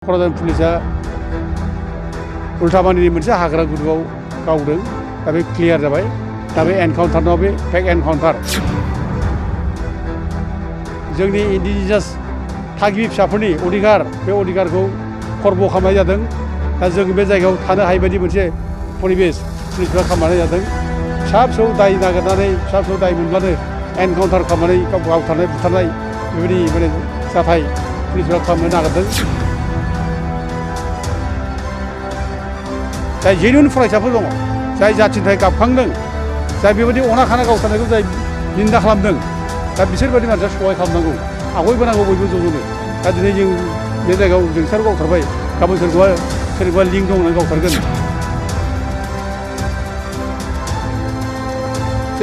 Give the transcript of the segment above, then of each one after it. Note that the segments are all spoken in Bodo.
क'क्राझार पुलिसा उल्थामानिनि मोनसे हाग्रा गुदुआव गावदों दा बे क्लियार जाबाय दा बे एनकाउन्टार नङा बे फेक एनकाउन्टार जोंनि इन्डिजिनास थागिबि फिसाफोरनि अधिकार बे अधिकारखौ खर्ब खालामनाय जादों दा जों बे जायगायाव थानो हायै बायदि मोनसे परिबेस पुलिसफ्रा खालामनाय जादों फिसा फिसौ दाय नागिरनानै फिसा फिसौ दाय मोनब्लानो एनकाउन्टार खालामनानै गावथारनाय बुथारनाय बेबायदि माने जाथाय पुलिसफ्रा खालामनो नागिरदों जाय जेनुइन फरायसाफोर दङ जाय जाथिनिफ्राय गाबखांदों जाय बेबायदि अना खाना गावथारनायखौ जाय निन्दा खालामदों दा बिसोरबायदि मानसिया सहाय खालामनांगौ आवगायबोनांगौ बयबो ज'ज'नो दा दिनै जों बे जायगायाव जोंसार गावथारबाय गाबोन सोरखौबा लिंक दं होननानै गावथारगोन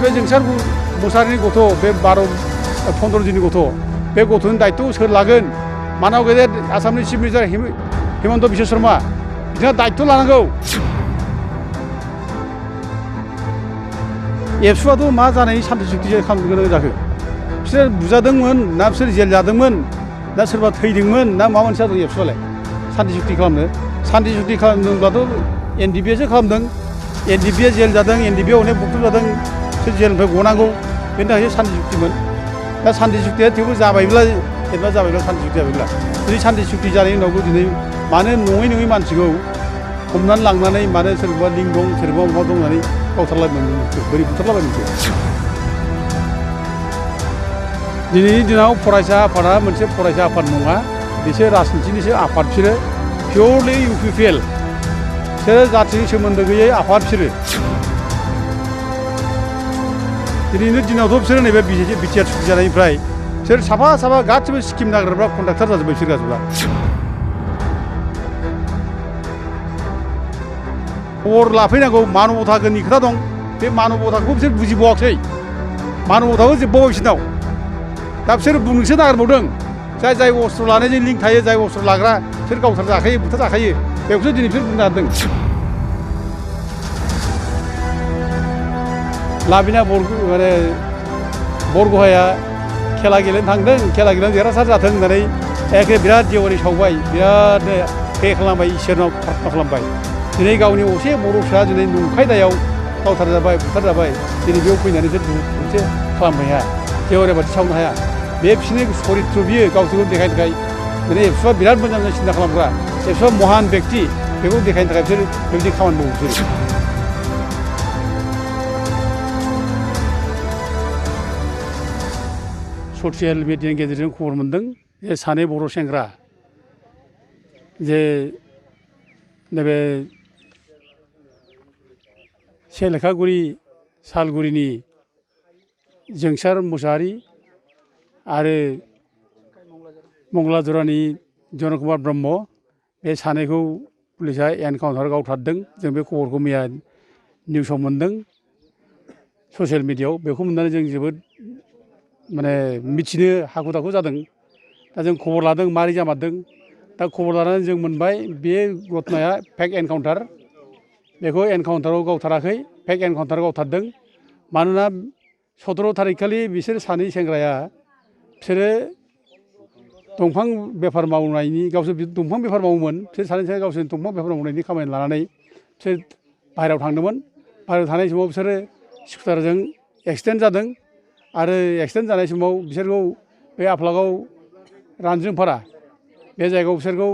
बे जोंसार मुसाहारिनि गथ' बे 12-15 दिननि गथ' बे गथ'नि दायित्व सोर लागोन मानाव गेदेर आसामनि चिफ मिनिस्टार हिमन्त बिश्व शर्मा बिथाङा दायित्व लानांगौ एबसुआथ' मा जानायनि सान्थि सुक्ति खालामनो गोनां जाखो बिसोर बुजादोंमोन ना बिसोर जेल जादोंमोन ना सोरबा थैदोंमोन ना माबा मोनसे जादों एबसुआलाय सान्थि सुक्ति खालामनो सान्थि सुक्ति खालामदोंब्लाथ' एनडिपिएसो खालामदों एनडिपिए जेल जादों एनडिपिए अनेक बुख्रुब जादों बिसोर जेलनिफ्राय गनांगौ बेनि थाखाय सान्ति सुक्तिमोन दा सान्ति सुक्तिया थेवबो जाबायब्ला जेनेबा जाबायब्ला सान्ति सुक्ति जाबायब्ला जुदि सान्ति सुक्ति जानायनि उनावबो दिनै मानो नङै मानसिखौ हमनानै लांनानै मानो सोरबा लिंक दं सोरबा माबा दं होननानै गावथारलाबायनो बोरै बुथारलाबायनो दिनैनि दिनाव फरायसा आफादा मोनसे फरायसा आफाद नङा बिसोर राजनितिनिसो आफाद बिसोरो पियरलि इउपिपिएल बिसोरो जातिनि सोमोन्दो गैयै आफाद बिसोरो दिनैनि दिनावथ' बिसोरो नैबे बिटिआर सुक्ति जानायनिफ्राय बिसोर साफा गासिबो स्किम नागिरग्रा कन्ट्राक्टर जाजोब्बाय बिसोर गासिबो खबर लाफैनांगौ मानबतानि खोथा दं बे मानबताखौ बिसोर बुजिबावाखै मानबताखौ जोबबावबाय बिसोरनाव दा बिसोर बुंनोसो नागिरबावदों जाय अस्त्र लानायजों लिंक थायो जाय अस्त्र लाग्रा बिसोर गावथार जाखायो बुथार जाखायो बेखौसो दिनै बिसोर बुंनो नागिरदों लाभिना माने बरग'हाया खेला गेलेनो थांदों खेला गेलेनो देरहासार जाथों होननानै एखे बिराद जेवारि सावबाय बिरादनो पे खालामबाय इसोरनाव प्रार्थना खालामबाय दिनै गावनि असे बर' फिसा दिनै नंखाय दायाव गावथार जाबाय बुथार जाबाय दिनै बेयाव फैनानै मोनसे खालामनो हाया जेवारि बाथि सावनो हाया बे बिसोरनि सरित्र बियो गावसोरखौ देखायनो थाखाय माने एबसुआ बिराद मोजां सिन्था खालामग्रा एबसुआ महान बेक्ति बेखौ देखायनो थाखाय बिसोर बेबायदि खामानि मावो बिसोर ससियेल मिडियानि गेजेरजों खबर मोन्दों जे सानै बर' सेंग्रा जे नैबे सेलेखागुरि सालगुरिनि जोंसार मुसाहारि आरो मंगलाजरानि जन कुमार ब्रह्म बे सानैखौ पुलिसा एनकाउन्टार गावथारदों जों बे खबरखौ मैया निउसाव मोन्दों ससियेल मिडियायाव बेखौ मोननानै जों जोबोद माने मिथिनो हाखु दाखु जादों दा जों खबर लादों मारै जामारदों दा खबर लानानै जों मोनबाय बे घटनाया फेक एनकाउन्टार बेखौ एनकाउन्टाराव गावथाराखै फेक एनकाउन्टार गावथारदों मानोना 17 थारिखखालि बिसोर सानै सेंग्राया बिसोरो दंफां बेफार मावनायनि गावसोर दंफां बेफार मावोमोन बिसोर सानै गावसोरनि दंफां बेफार मावनायनि खामानि लानानै बिसोर बाहेरायाव थांदोंमोन बाहेरायाव थानाय समाव बिसोरो स्कुटारजों एक्सिडेन्ट जादों आरो एक्सिडेन्ट जानाय समाव बिसोरखौ बे आफलागाव रानजोंफारा बे जायगायाव बिसोरखौ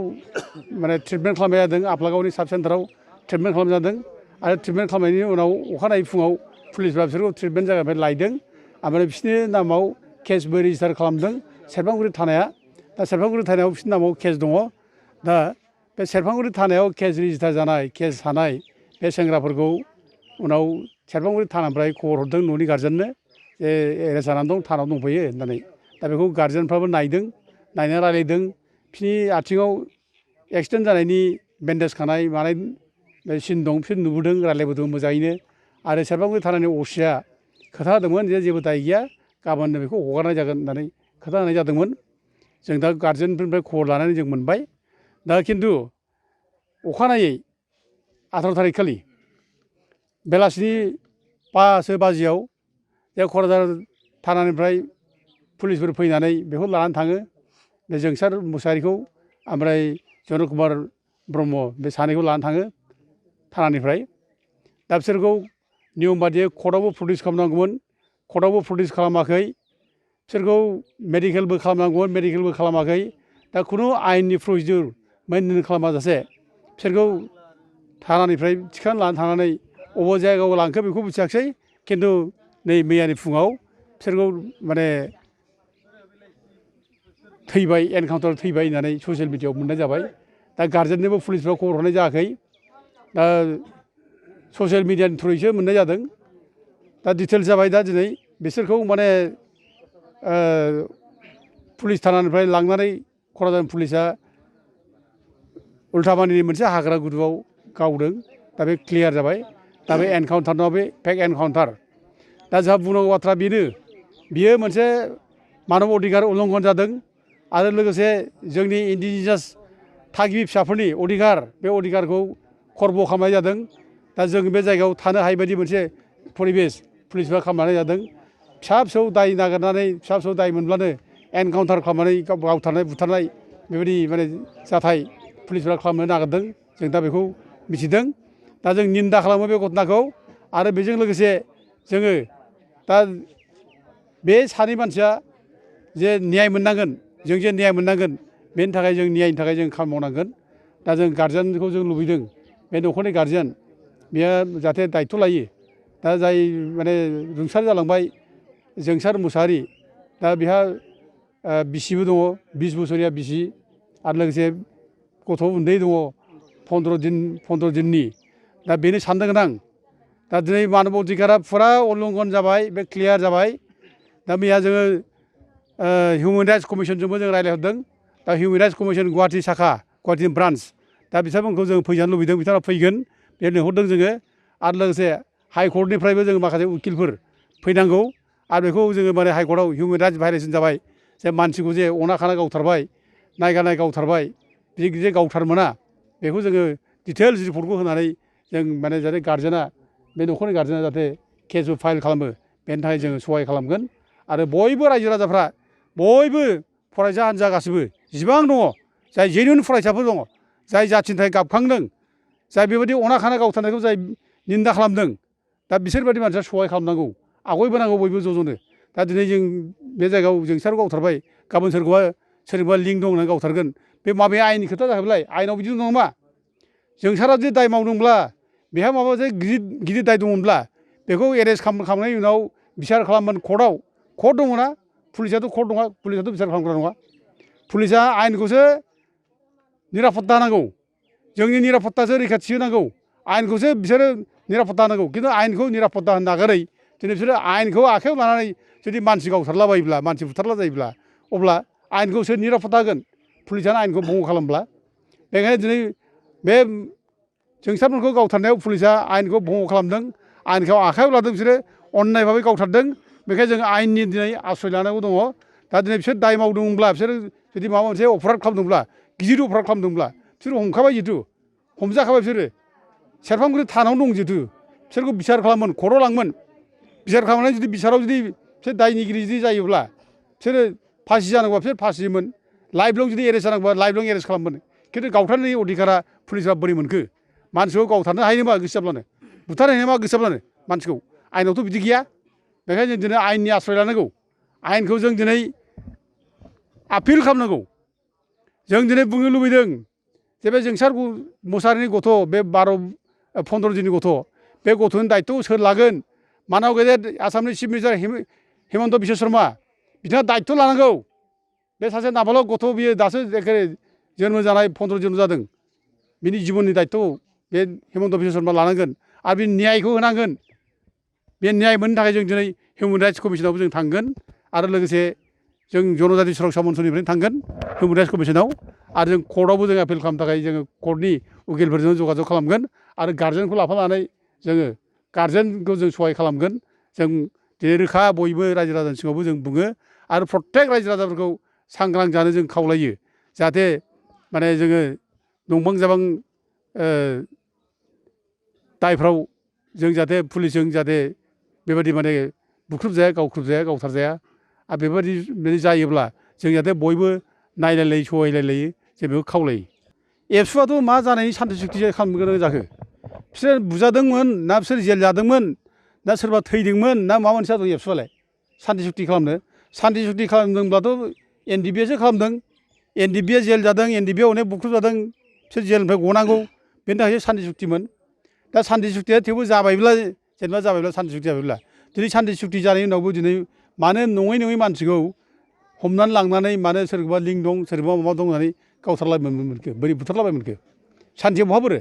माने ट्रिटमेन्ट खालामनाय जादों आफलागावनि साब सेन्टाराव ट्रिटमेन्ट खालामनाय जादों आरो ट्रिटमेन्ट खालामनायनि उनाव अखानायै फुङाव पुलिसफ्रा बिसोरखौ ट्रिटमेन्ट जायगानिफ्राय लायदों ओमफ्राय बिसोरनि नामाव केसबो रेजिस्टार खालामदों सेरफांगुरि थानाया दा सेरफांगुरि थानायाव बिसोरनि नामाव केस दङ दा बे सेरफांगुरि थानायाव केस रेजिस्टार जानाय केस थानाय बे सेंग्राफोरखौ उनाव सेरफांगुरि थानानिफ्राय खबर हरदों न'नि गारजेननो जे एरेस्ट जानानै दं थानायाव दंफैयो होननानै दा बेखौ गारजेनफ्राबो नायदों नायनानै रायलायदों बिसोरनि आथिङाव एक्सिडेन्ट जानायनि बेन्डेज खानाय मानाय सिन दं बिसोर नुबोदों रायलायबोदों मोजाङैनो आरो सेरफांगुरि थानानि असिया खोथा होदोंमोन जे जेबो दाय गैया गाबोननो बेखौ हगारनाय जागोन होननानै खोथा होनाय जादोंमोन जों दा गारजेनफोरनिफ्राय खबर लानानै जों मोनबाय दा खिन्थु अखानायै 18 थारिख खालि बेलासिनि 5 बाजियाव जे क'क्राझार थानानिफ्राय पुलिसफोर फैनानै बेखौ लानानै थाङो बे जोंसार मुसाहारिखौ ओमफ्राय जनक कुमार ब्रह्म बे सानैखौ लानानै थाङो थानानिफ्राय दा बिसोरखौ नियम बादियै कर्टआवबो प्रडिउस खालामनांगौमोन कर्टआवबो प्रडिउस खालामाखै बिसोरखौ मेडिकेलबो खालामनांगौमोन मेडिकेलबो खालामाखै दा खुनु आयेननि प्रसिडिउर मेइनटेन खालामाजासे बिसोरखौ थानानिफ्राय थिखांना लानानै थांनानै अबे जायगायाव लांखो बेखौ मिथियाखिसै खिन्थु नै मैयानि फुङाव बिसोरखौ माने थैबाय एनकाउन्टार थैबाय होननानै ससियेल मिडियायाव मोननाय जाबाय दा गार्जेननोबो पुलिसफ्रा खबर हरनाय जायाखै दा ससियेल मिडियानि थ्रुयैसो मोननाय जादों दा डिटेल्स जाबाय दा दिनै बिसोरखौ माने पुलिस थानानिफ्राय लांनानै क'क्राझार पुलिसा उल्थामानिनि मोनसे हाग्रा गुदुआव गावदों दा बे क्लियार जाबाय दा बे एनकाउन्टार नङा बे फेक एनकाउन्टार दा जोंहा बुंनांगौ बाथ्रा बेनो बियो मोनसे मानब अधिकार उल्लंघन जादों आरो लोगोसे जोंनि इन्डिजिनास थागिबि फिसाफोरनि अधिकार बे अधिकारखौ खर्ब खालामनाय जादों दा जों बे जायगायाव थानो हायै बायदि मोनसे परिबेस पुलिसफ्रा खालामनानै जादों फिसा फिसौ दाय नागिरनानै फिसा फिसौ दाय मोनब्लानो एनकाउन्टार खालामनानै गावथारनाय बुथारनाय बेबायदि माने जाथाय पुलिसफ्रा खालामनो नागिरदों जों दा बेखौ मिथिदों दा जों निन्दा खालामो बे घटनाखौ आरो बेजों लोगोसे जोङो दा बे सानै मानसिया जे न्याय मोननांगोन जों जे न्याय मोननांगोन बेनि थाखाय जों न्यायनि थाखाय जों खामानि मावनांगोन दा जों गार्जेनखौ जों लुबैदों बे न'खरनि गार्जेन बेयो जाहाथे दायथ' लायो दा जाय माने रुंसार जालांबाय जोंसार मुसाहारि दा बेहा बिसिबो दङ 20 बोसोरनिया बिसि आरो लोगोसे गथ' उन्दै दङ 15 दिननि दा बेनो साननो गोनां दा दिनै मानब अधिकारा फुरा उल्लंघन जाबाय बे क्लियार जाबाय दा मैया जोङो हिउमेन राइट्स कमिसनजोंबो जों रायज्लायहरदों दा हिउमेन राइट्स कमिसन गुवाहाटि शाखा गुवाहाटि ब्रान्च दा बिथांमोनखौ जों फैजानो लुबैदों बिथांमोना फैगोन बे लिंहरदों जोङो आरो लोगोसे हाइकर्टनिफ्रायबो जों माखासे उकिलफोर फैनांगौ आरो बेखौ जोङो माने हाइकर्टआव हिउमेन राइट्स भायलेसन जाबाय जे मानसिखौ जे अना खाना गावथारबाय नायगारनाय गावथारबाय बिदि जे गावथार मोना बेखौ जोङो डिटेल्स रिपर्टखौ होनानै जों माने जाहाथे गार्जेना बे न'खरनि गार्जेना जाहाथे केसबो फाइल खालामो बेनि थाखाय जोङो सहाय खालामगोन आरो बयबो रायजो राजाफ्रा बयबो फरायसा हान्जा गासिबो जिसिबां दङ जाय जेनुइन फरायसाफोर दङ जाय जाथिनि थाखाय गाबखांदों जाय बेबायदि अना खाना गावथारनायखौ जाय निन्दा खालामदों दा बिसोरबायदि मानसिया सहाय खालामनांगौ आवगायबोनांगौ बयबो ज'ज'नो दा दिनै जों बे जायगायाव जोंसारखौ गावथारबाय गाबोन सोरखौबा लिंक दं होननानै गावथारगोन बे माबे आयेननि खोथा जाहैबाय आयेनाव बिदि दं नामा जोंसारा जुदि दाय मावदोंब्ला बेहा माबा मोनसे गिदिर दाय दंमोनब्ला बेखौ एरेस्ट खालामखांनायनि उनाव बिसार खालामोन कर्टआव कर्ट दङना पुलिसाथ' कर्ट नङा पुलिसाथ' बिसार खालामग्रा नङा पुलिसा आयेनखौसो निरापत्ता होनांगौ जोंनि निरापत्तासो रैखाथि होनांगौ आयेनखौसो बिसोरो निरापत्ता होनांगौ खिन्थु आयेनखौ निरापत्ता होनो नागारै दिनै बिसोरो आयेनखौ आखायाव लानानै जुदि मानसि गावथारलाबायोब्ला मानसि बुथारला जायोब्ला अब्ला आयेनखौ सोर निरापत्ता होगोन पुलिसानो आयेनखौ भंग खालामब्ला बेखायनो दिनै बे जोंसारफोरखौ गावथारनायाव पुलिसा आयेनखौ भंग खालामदों आयेनखौ आखायाव लादों बिसोरो अन्याय भाबै गावथारदों बेखायनो जों आयेननि दिनै आश्रय लानांगौ दङ दा दिनै बिसोर दाय मावदोंब्ला बिसोरो जुदि माबा मोनसे अपराध खालामदोंब्ला गिदिर अपराध खालामदोंब्ला बिसोर हमखाबाय जितु हमजाखाबाय बिसोरो सेरफांगुरि थानायावनो दं जितु बिसोरखौ बिसार खालामोन खर'आव लांमोन बिसार खालामनानै जुदि बिसाराव जुदि बिसोर दायनिगिरि जुदि जायोब्ला बिसोरो फासि जानांगौबा बिसोर फासियोमोन लाइफ लं जुदि एरेस्ट जानांगौबा लाइफ लं एरेस्ट खालामोन खिन्थु गावथारनायनि अधिकारा पुलिसफ्रा बोरै मोनखो मानसिखौ गावथारनो हायो नामा गोसो जाब्लानो बुथारनो हायो नामा गोसो जाब्लानो मानसिखौ आयेनावथ' बिदि गैया बेखायनो जों दिनै आयेननि आश्रय लानांगौ आयेनखौ जों दिनै आपिल खालामनांगौ जों दिनै बुंनो लुबैदों जे बे जोंसार मुसाहारिनि गथ' बे 15 दिननि गथ' बे गथ'नि दायथ'खौ सोर लागोन मानाव गेजेर आसामनि चिफ मिनिस्टार हिमन्त बिश्व शर्मा बिथाङा दायथ' लानांगौ बे सासे नाबालक गथ' बियो दासो एखेबारे जोनोम जानाय 15 जोनोम जादों बिनि जिबननि दायथ'खौ बे हिमन्त बिश्व शर्मा लानांगोन आरो बे न्यायखौ होनांगोन बे न्याय मोननो थाखाय जों दिनै हिउमेन राइट्स कमिसनावबो जों थांगोन आरो लोगोसे जों जनजाति सुरक्षा मन्चनिफ्रायनो थांगोन हिउमेन राइट्स कमिसनाव आरो जों कर्टआवबो जों आपिल खालामनो थाखाय जोङो कर्टनि उकिलफोरजों जगाजग खालामगोन आरो गार्जेनखौ लाफानानै जोङो गार्जेनखौ जों सहाय खालामगोन जों दिनै रोखा बयबो रायजो राजानि सिगाङावबो जों बुङो आरो प्रत्येक रायजो राजाफोरखौ सांग्रां जानो जों खावलायो जाहाथे माने जोङो नंबां जाबां दायफ्राव जों जाहाथे पुलिसजों जाहाथे बेबायदि माने बुख्रुबजाया गावख्रुबजाया गावथारजाया आरो बेबायदि जायोब्ला जों जाहाथे बयबो नायलायलायो सहायलायलायो जों बेखौ खावलायो एबसुआथ' मा जानायनि सान्थि सुक्ति खालामनो गोनां जाखो बिसोर बुजादोंमोन ना बिसोर जेल जादोंमोन ना सोरबा थैदोंमोन ना माबा मोनसे जादों एबसुआलाय सान्थि सुक्ति खालामनो सान्ति सुक्ति खालामदोंब्लाथ' एनडिएफबिआसो खालामदों एनडिएफबिआ जेल जादों एनडिएफबिआ अनेक बुख्रुब जादों बिसोर जेलनिफ्राय गनांगौ बेनि थाखायसो सान्ति सुक्तिमोन दा सान्ति सुक्तिया थेवबो जाबायब्ला जेनेबा जाबायब्ला सान्ति सुक्ति जाबायब्ला दिनै सान्ति सुक्ति जानायनि उनावबो दिनै मानो नङै मानसिखौ हमनानै लांनानै मानो सोरखौबा लिं दं सोरखौबा माबा दं होननानै गावथारलाबायनो मोनखो बोरै बुथारलाबायनो मोनखो सान्तिया बहा बोरो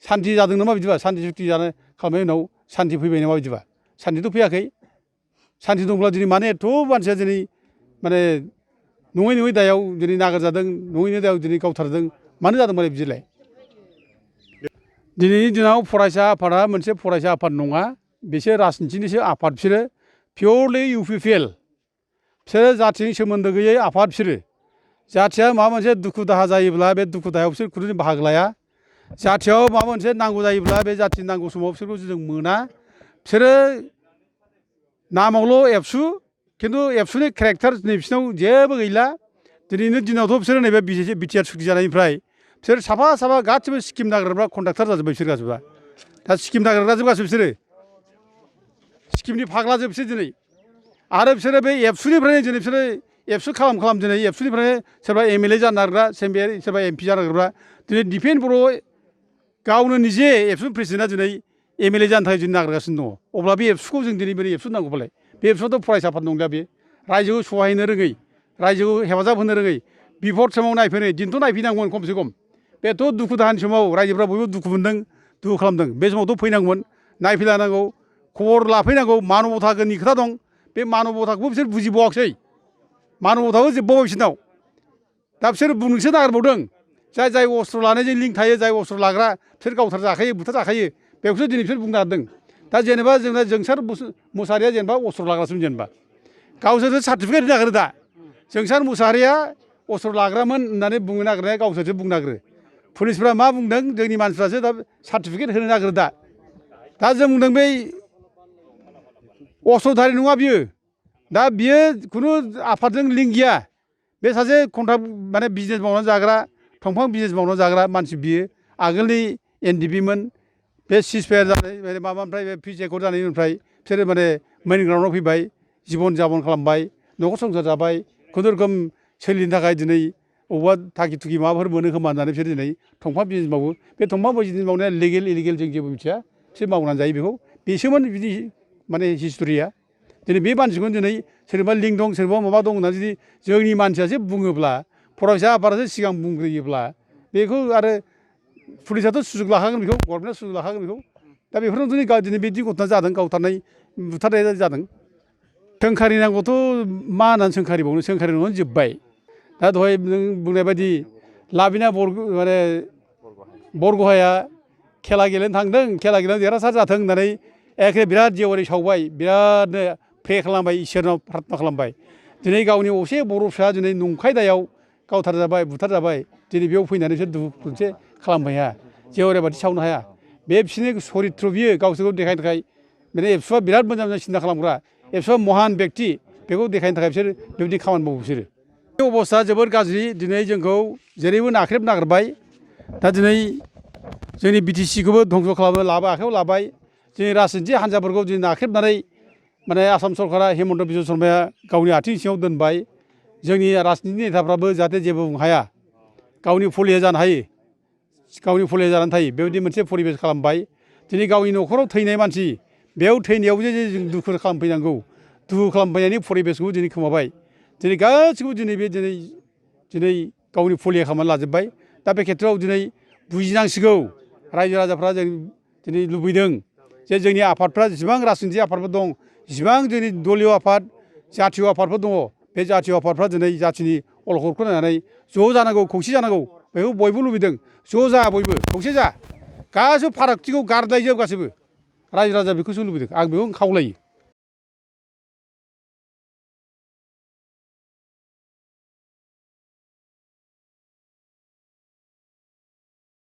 सान्ति जादों नामा बिदिबा सान्ति सुक्ति जानो खालामनायनि उनाव सान्ति फैबाय नामा बिदिबा सान्तिथ' फैयाखै सान्ति दंब्ला दिनै मानो एथ' मानसिया दिनै माने नङै दायाव दिनै नागारजादों नङै दायाव दिनै गावथारदों मानो जादों माने बिदिलाय दिनैनि दिनाव फरायसा आफादा मोनसे फरायसा आफाद नङा बिसोर राजनितिनिसो आफाद बिसोरो पियरलि इउपिपिएल बिसोरो जातिजों सोमोन्दो गैयै आफाद बिसोरो जातिया माबा मोनसे दुखु दाहा जायोब्ला बे दुखु दाहायाव बिसोर खुनु बाहागो लाया जातियाव माबा मोनसे नांगौ जायोब्ला बे जातिनि नांगौ समाव बिसोरखौ जों मोना बिसोरो नामावल' एबसु खिन्थु एबसुनि केरेक्टार दिनै बिसोरनाव जेबो गैला दिनैनि दिनावथ' बिसोरो नैबे बिटिआर सुक्ति जानायनिफ्राय बिसोर साफा गासिबो स्किम नागिरग्रा कन्ट्राक्टर जाजोब्बाय बिसोर गासिबो दा स्किम नागिरग्रा जोबगासिनो बिसोरो स्किमनि फाग्ला जोबसै दिनै आरो बिसोरो बे एबसुनिफ्रायनो दिनै बिसोरो एबसु खालाम दिनै एबसुनिफ्रायनो सोरबा एमएलए जानो नागिरग्रा सोरबा एमपि जानो नागिरग्रा दिनै दिपेन बर' गावनो निजे एबसु प्रेसिडेन्टआ दिनै एमएलए जानो थाखाय दिनै नागिरगासिनो दङ अब्ला बे एबसुखौ जों दिनै बोरै एबसु नांगौबालाय बे एबसुआथ' फरायसा आफाद नंलिया बे रायजोखौ सहाय होनो रोङै रायजोखौ हेफाजाब होनो रोङै बिपद समाव नायफैनो दिनैथ' नायफैनांगौमोन खमसे खम बेथ' दुखु दाहानि समाव रायजोफ्रा बयबो दुखु मोनदों दुखु खालामदों बे समावथ' फैनांगौमोन नायफैलानांगौ खबर लाफैनांगौ मानबथानि खोथा दं बे मानबथाखौबो बिसोर बुजिबावाखिसै मानबथाखौ जोबबावबाय बिसोरनाव दा बिसोर बुंनोसो नागिरबावदों जाय अस्त्र लानायजों लिंक थायो जाय अस्त्र लाग्रा बिसोर गावथार जाखायो बुथार जाखायो बेखौसो दिनै बिसोर बुंनो नागिरदों दा जेनेबा जोंना जोंसार मुसाहारिया जेनेबा अस्त्र लाग्रासोमोन जेनेबा गावसोरसो सार्टिफिकेट होनो नागिरो दा जोंसार मुसाहारिया अस्त्र लाग्रामोन होननानै बुंनो नागिरनाया गावसोरसो बुंनो नागिरो पुलिसफ्रा मा बुंदों जोंनि मानसिफ्रासो दा सार्टिफिकेट होनो नागिरो दा जों बुंदों बै अस्त्रधारि नङा बियो दा बियो खुनु आफादजों लिंक गैया बे सासे कन्ट्राक्ट माने बिजनेस मावनानै जाग्रा दंफां बिजनेस मावनानै जाग्रा मानसि बियो आगोलनि एनडिएफबिमोन बे सिजफायार जानाय माबानिफ्राय बे पिस एकर्ड जानायनिफ्राय बिसोरो माने मेइन ग्राउन्डआव फैबाय जिबन जाबन खालामबाय न'खर संसार जाबाय खुनुरुखुम सोलिनो थाखाय दिनै बबावबा थाखि थुखि माबाफोर मोनो खोमा होननानै बिसोर दिनै दंफां बिजनेस मावो बे दंफां बिजनेस मावनाया लिगेल इलिगेल जों जेबो मिथिया बिसोर मावनानै जायो बेखौ बेसोमोन बिदि माने हिस्ट'रिया दिनै बे मानसिखौनो दिनै सोरबा लिंक दं सोरबा माबा दं होननानै जुदि जोंनि मानसियासो बुङोब्ला फरायसा आफादासो सिगां बुंग्रोयोब्ला बेखौ आरो पुलिसाथ' सुजुग लाखागोन बेखौ गभर्नमेन्टआ सुजुग लाखागोन बेखौ दा बेफोराव दिनै बिदि घटना जादों गावथारनाय बुथारनाय जादों सोंखारिनांगौथ' मा होननानै सोंखारिबावनो सोंखारिनांगौनो जोब्बाय दा दहाय नों बुंनाय बायदि लाबिना माने बरग'हाया खेला गेलेनो थांदों खेला गेलेनायाव देरहासार जाथों होननानै एखे बिराद जेवारि सावबाय बिरादनो प्रे खालामबाय इसोरनाव प्रार्थना खालामबाय दिनै गावनि असे बर' फिसा दिनै नंखाय दायाव गावथारजाबाय बुथारजाबाय दिनै बेयाव फैनानै बिसोर दुखु मोनसे खालामनो हाया जेवारि बाथि सावनो हाया बे बिसोरनि सरित्र बियो गावसोरखौ देखायनो थाखाय माने एबसुआ बिराद मोजां सिन्था खालामग्रा एबसुआ महान बेक्ति बेखौ देखायनो थाखाय बिसोर बेबायदि खामानि मावो बिसोरो बे अबस्था जोबोर गाज्रि दिनै जोंखौ जेरैबो नाख्रेब नागिरबाय दा दिनै जोंनि बिटिसिखौबो धंस' खालामनो लाबाय आखायाव लाबाय जोंनि राजनिथि हान्जाफोरखौ दिनै नाख्रेबनानै माने आसाम सरकारा हेमन्त बिश्व शर्माया गावनि आथिं सिङाव दोनबाय जोंनि राजनिथि नेताफ्राबो जाहाथे जेबो बुंनो हाया गावनि फलिया जानो हायो गावनि फलिया जानानै थायो बेबायदि मोनसे परिबेस खालामबाय दिनै गावनि न'खराव थैनाय मानसि बेयाव थैनायावबो जे जों दुखु खालामफैनांगौ दुखु खालामफैनायनि परिबेसखौ दिनै खोमाबाय दिनै गासिखौबो दिनै गावनि फलिया खालामनानै लाजोब्बाय दा बे खेथ्रआव दिनै बुजिनांसिगौ रायजो राजाफ्रा जों दिनै लुबैदों जे जोंनि आफादफ्रा जेसेबां राजनिथि आफादफोर दं जेसेबां जोंनि दलीय आफाद जातीय आफादफोर दङ बे जातीय आफादफ्रा दिनै जाथिनि अलखदखौ नायनानै ज' जानांगौ खौसे जानांगौ बेखौ बयबो लुबैदों ज' जा बयबो खौसे जा गासिबो फारागथिखौ गारलायजोब गासैबो रायजो राजा बेखौसो लुबैदों आं बेखौ खावलायो